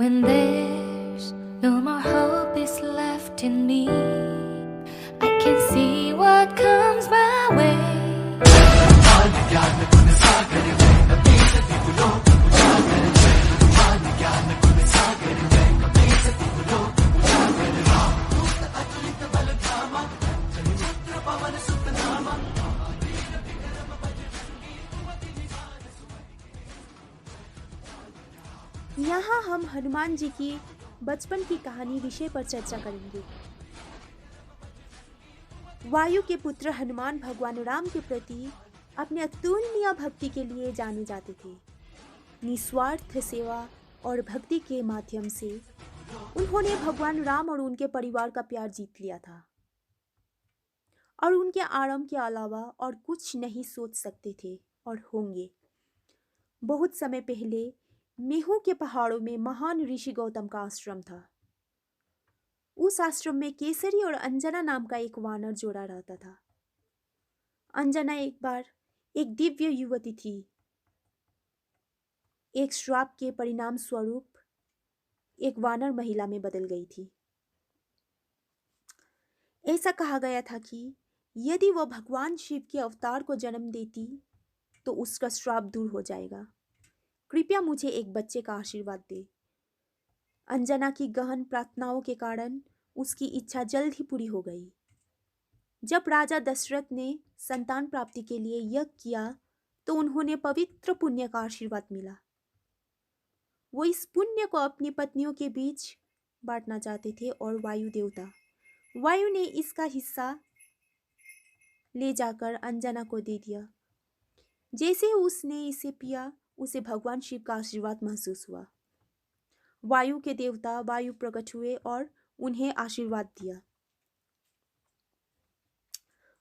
When there's no more hope is left in me, I can see what comes my way. यहाँ हम हनुमान जी की बचपन की कहानी विषय पर चर्चा करेंगे। वायु के पुत्र हनुमान भगवान राम के प्रति अपने अतुलनीय भक्ति के लिए जाने जाते थे। निस्वार्थ सेवा और भक्ति के माध्यम से उन्होंने भगवान राम और उनके परिवार का प्यार जीत लिया था और उनके आराम के अलावा और कुछ नहीं सोच सकते थे और होंगे। बहुत समय पहले मेहू के पहाड़ों में महान ऋषि गौतम का आश्रम था। उस आश्रम में केसरी और अंजना नाम का एक वानर जोड़ा रहता था। अंजना एक बार एक दिव्य युवती थी। एक श्राप के परिणाम स्वरूप एक वानर महिला में बदल गई थी। ऐसा कहा गया था कि यदि वह भगवान शिव के अवतार को जन्म देती तो उसका श्राप दूर हो जाएगा। कृपया मुझे एक बच्चे का आशीर्वाद दे। अंजना की गहन प्रार्थनाओं के कारण उसकी इच्छा जल्द ही पूरी हो गई। जब राजा दशरथ ने संतान प्राप्ति के लिए यज्ञ किया तो उन्होंने पवित्र पुण्य का आशीर्वाद मिला। वो इस पुण्य को अपनी पत्नियों के बीच बांटना चाहते थे और वायु ने इसका हिस्सा ले जाकर अंजना को दे दिया। जैसे ही उसने इसे पिया उसे भगवान शिव का आशीर्वाद महसूस हुआ। वायु के देवता वायु प्रकट हुए और उन्हें आशीर्वाद दिया।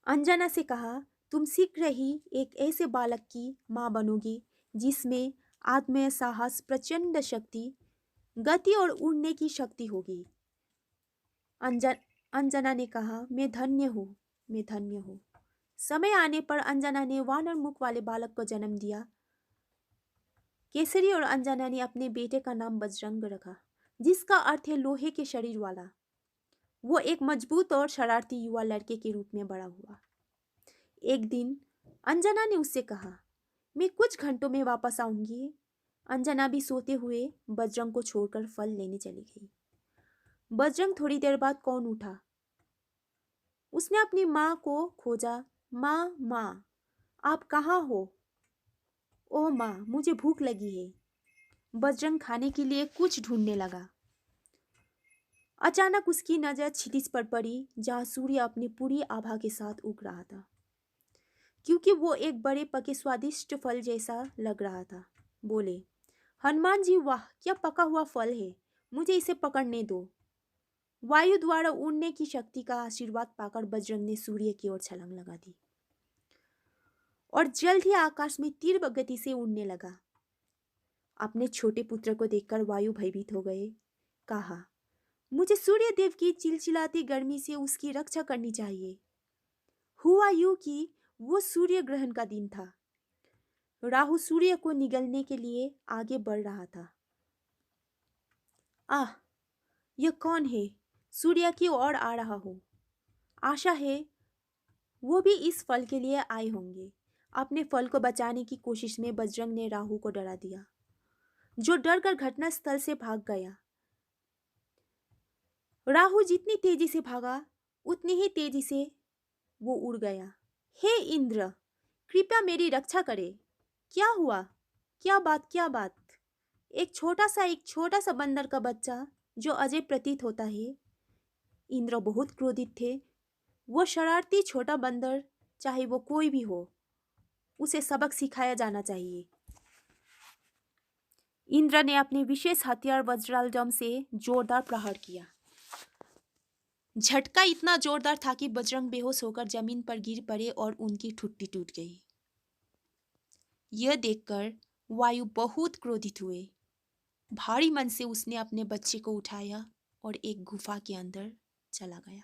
अंजना से कहा, तुम शीघ्र ही एक ऐसे बालक की मां बनोगी जिसमें आत्मीय साहस, प्रचंड शक्ति, गति और उड़ने की शक्ति होगी। अंजना ने कहा, मैं धन्य हूँ। समय आने पर अंजना ने वानर मुख वाले बालक को जन्म दिया। केसरी और अंजना ने अपने बेटे का नाम बजरंग रखा, जिसका अर्थ है लोहे के शरीर वाला। वो एक मजबूत और शरारती युवा लड़के के रूप में बड़ा हुआ। एक दिन अंजना ने उससे कहा, मैं कुछ घंटों में वापस आऊंगी। अंजना भी सोते हुए बजरंग को छोड़कर फल लेने चली गई। बजरंग थोड़ी देर बाद कौन उठा। उसने अपनी माँ को खोजा। माँ, आप कहाँ हो? ओह माँ, मुझे भूख लगी है। बजरंग खाने के लिए कुछ ढूंढने लगा। अचानक उसकी नजर क्षितिज पर पड़ी, जहां सूर्य अपनी पूरी आभा के साथ उग रहा था। क्योंकि वो एक बड़े पके स्वादिष्ट फल जैसा लग रहा था, बोले, हनुमान जी, वाह क्या पका हुआ फल है, मुझे इसे पकड़ने दो। वायु द्वारा उड़ने की शक्ति का आशीर्वाद पाकर बजरंग ने सूर्य की ओर छलांग लगा दी और जल्द ही आकाश में तीव्र गति से उड़ने लगा। अपने छोटे पुत्र को देखकर वायु भयभीत हो गए। कहा, मुझे सूर्य देव की चिलचिलाती गर्मी से उसकी रक्षा करनी चाहिए। हुआ यूं कि वो सूर्य ग्रहण का दिन था। राहु सूर्य को निगलने के लिए आगे बढ़ रहा था। आह, यह कौन है? सूर्य की ओर आ रहा हो। आशा है वो भी इस फल के लिए आए होंगे। अपने फल को बचाने की कोशिश में बजरंग ने राहु को डरा दिया, जो डरकर घटनास्थल से भाग गया। राहु जितनी तेजी से भागा उतनी ही तेजी से वो उड़ गया। हे इंद्र, कृपया मेरी रक्षा करे। क्या हुआ? क्या बात? एक छोटा सा बंदर का बच्चा जो अजय प्रतीत होता है। इंद्र बहुत क्रोधित थे। वो शरारती छोटा बंदर, चाहे वो कोई भी हो, उसे सबक सिखाया जाना चाहिए। इंद्र ने अपने विशेष हथियार वज्रालजम से जोरदार प्रहार किया। झटका इतना जोरदार था कि बजरंग बेहोश होकर जमीन पर गिर पड़े और उनकी ठुड्डी टूट गई। यह देखकर वायु बहुत क्रोधित हुए। भारी मन से उसने अपने बच्चे को उठाया और एक गुफा के अंदर चला गया।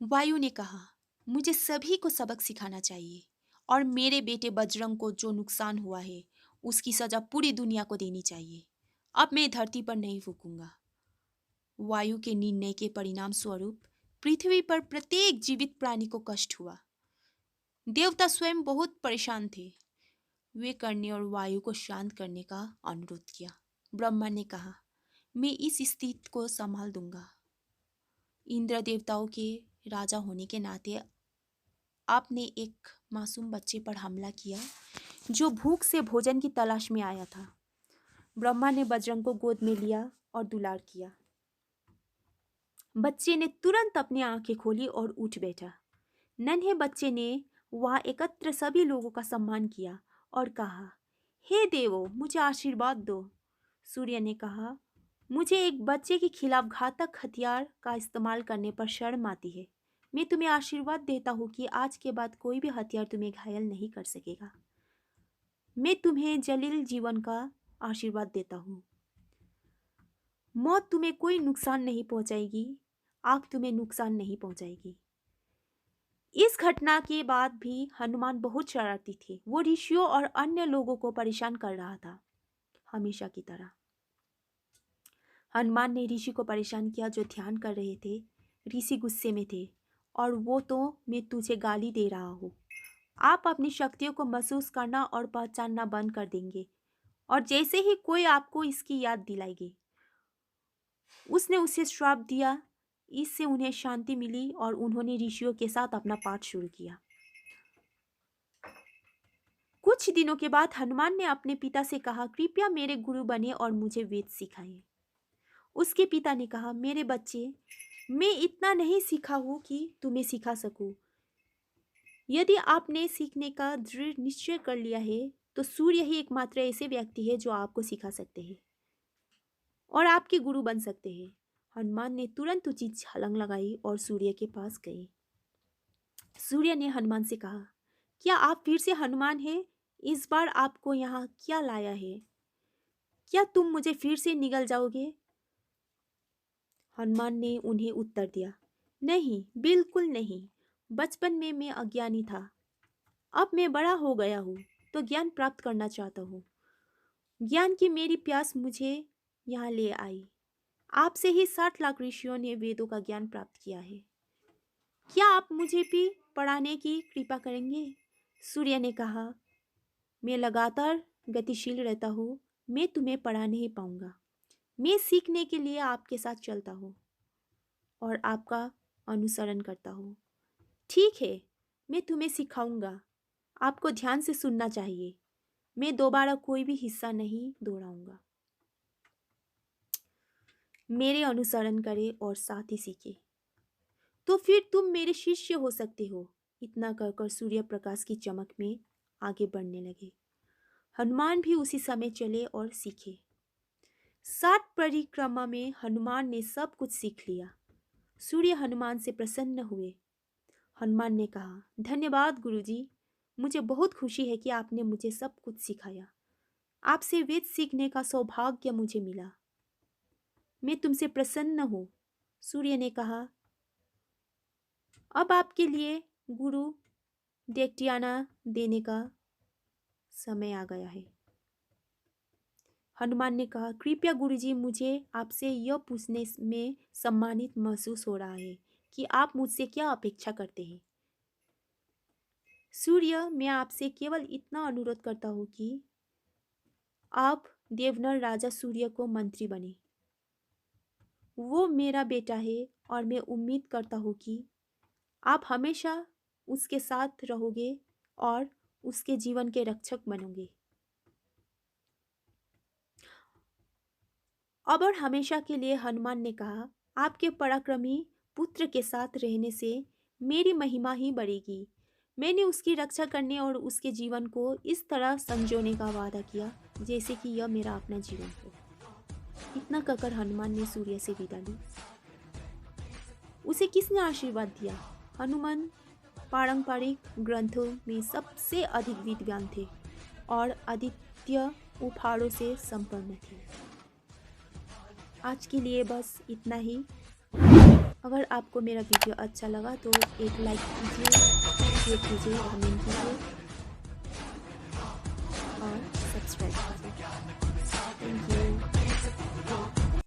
वायु ने कहा, मुझे सभी को सबक सिखाना चाहिए और मेरे बेटे बजरंग को जो नुकसान हुआ है उसकी सजा पूरी दुनिया को देनी चाहिए। अब मैं धरती पर नहीं फूकूंगा। वायु के निर्णय के परिणाम स्वरूप पृथ्वी पर प्रत्येक जीवित प्राणी को कष्ट हुआ। देवता स्वयं बहुत परेशान थे। वे करने और वायु को शांत करने का अनुरोध किया। ब्रह्मा ने कहा, मैं इस स्थिति को संभाल दूंगा। इंद्र देवताओं के राजा होने के नाते आपने एक मासूम बच्चे पर हमला किया जो भूख से भोजन की तलाश में आया था। ब्रह्मा ने बजरंग को गोद में लिया और दुलार किया। बच्चे ने तुरंत अपनी आंखें खोली और उठ बैठा। नन्हे बच्चे ने वहां एकत्र सभी लोगों का सम्मान किया और कहा, हे देवो, मुझे आशीर्वाद दो। सूर्य ने कहा, मुझे एक बच्चे के खिलाफ घातक हथियार का इस्तेमाल करने पर शर्म आती है। मैं तुम्हें आशीर्वाद देता हूँ कि आज के बाद कोई भी हथियार तुम्हें घायल नहीं कर सकेगा। मैं तुम्हें जलील जीवन का आशीर्वाद देता हूँ। मौत तुम्हें कोई नुकसान नहीं पहुंचाएगी, आग तुम्हें नुकसान नहीं पहुंचाएगी। इस घटना के बाद भी हनुमान बहुत शरारती थे। वो ऋषियों और अन्य लोगों को परेशान कर रहा था, हमेशा की तरह। हनुमान ने ऋषि को परेशान किया जो ध्यान कर रहे थे। ऋषि गुस्से में थे और वो तो मैं तुझे गाली दे रहा हूँ। आप अपनी शक्तियों को महसूस करना और पहचानना बंद कर देंगे और जैसे ही कोई आपको इसकी याद दिलाएगी। उसने उसे श्राप दिया। इससे उन्हें शांति मिली और उन्होंने ऋषियों के साथ अपना पाठ शुरू किया। कुछ दिनों के बाद हनुमान ने अपने पिता से कहा, कृपया मेरे गुरु बने और मुझे वेद सिखाएं। उसके पिता ने कहा, मेरे बच्चे, मैं इतना नहीं सीखा हूँ कि तुम्हें सिखा सकूं। यदि आपने सीखने का दृढ़ निश्चय कर लिया है तो सूर्य ही एकमात्र ऐसे व्यक्ति है जो आपको सिखा सकते हैं और आपके गुरु बन सकते हैं। हनुमान ने तुरंत उचित छलांग लगाई और सूर्य के पास गए। सूर्य ने हनुमान से कहा, क्या आप फिर से हनुमान हैं? इस बार आपको यहाँ क्या लाया है? क्या तुम मुझे फिर से निगल जाओगे? हनुमान ने उन्हें उत्तर दिया, नहीं, बिल्कुल नहीं। बचपन में मैं अज्ञानी था। अब मैं बड़ा हो गया हूँ तो ज्ञान प्राप्त करना चाहता हूँ। ज्ञान की मेरी प्यास मुझे यहाँ ले आई। आपसे ही 60 लाख ऋषियों ने वेदों का ज्ञान प्राप्त किया है। क्या आप मुझे भी पढ़ाने की कृपा करेंगे? सूर्य ने कहा, मैं लगातार गतिशील रहता हूँ। मैं तुम्हें पढ़ा नहीं पाऊंगा। मैं सीखने के लिए आपके साथ चलता हूँ और आपका अनुसरण करता हूँ। ठीक है, मैं तुम्हें सिखाऊंगा। आपको ध्यान से सुनना चाहिए। मैं दोबारा कोई भी हिस्सा नहीं दोहराऊंगा। मेरे अनुसरण करें और साथ ही सीखें, तो फिर तुम मेरे शिष्य हो सकते हो। इतना कहकर सूर्य प्रकाश की चमक में आगे बढ़ने लगे। हनुमान भी उसी समय चले और सीखे। 60 परिक्रमा में हनुमान ने सब कुछ सीख लिया। सूर्य हनुमान से प्रसन्न हुए। हनुमान ने कहा, धन्यवाद गुरुजी, मुझे बहुत खुशी है कि आपने मुझे सब कुछ सिखाया। आपसे वेद सीखने का सौभाग्य मुझे मिला। मैं तुमसे प्रसन्न हूँ। सूर्य ने कहा, अब आपके लिए गुरु दैत्याना देने का समय आ गया है। हनुमान ने कहा, कृपया गुरुजी, मुझे आपसे यह पूछने में सम्मानित महसूस हो रहा है कि आप मुझसे क्या अपेक्षा करते हैं। सूर्य, मैं आपसे केवल इतना अनुरोध करता हूँ कि आप देवनर राजा सूर्य को मंत्री बने। वो मेरा बेटा है और मैं उम्मीद करता हूँ कि आप हमेशा उसके साथ रहोगे और उसके जीवन के रक्षक बनोगे। अब और हमेशा के लिए हनुमान ने कहा, आपके पराक्रमी पुत्र के साथ रहने से मेरी महिमा ही बढ़ेगी। मैंने उसकी रक्षा करने और उसके जीवन को इस तरह संजोने का वादा किया जैसे कि यह मेरा अपना जीवन हो। इतना कहकर हनुमान ने सूर्य से विदा ली। उसे किसने आशीर्वाद दिया? हनुमान पारंपरिक ग्रंथों में सबसे अधिक विद्वान थे और आदित्य उपहारों से संपन्न थे। आज के लिए बस इतना ही। अगर आपको मेरा वीडियो अच्छा लगा तो एक लाइक कीजिए, शेयर कीजिए, कमेंट कीजिए और सब्सक्राइब कीजिए।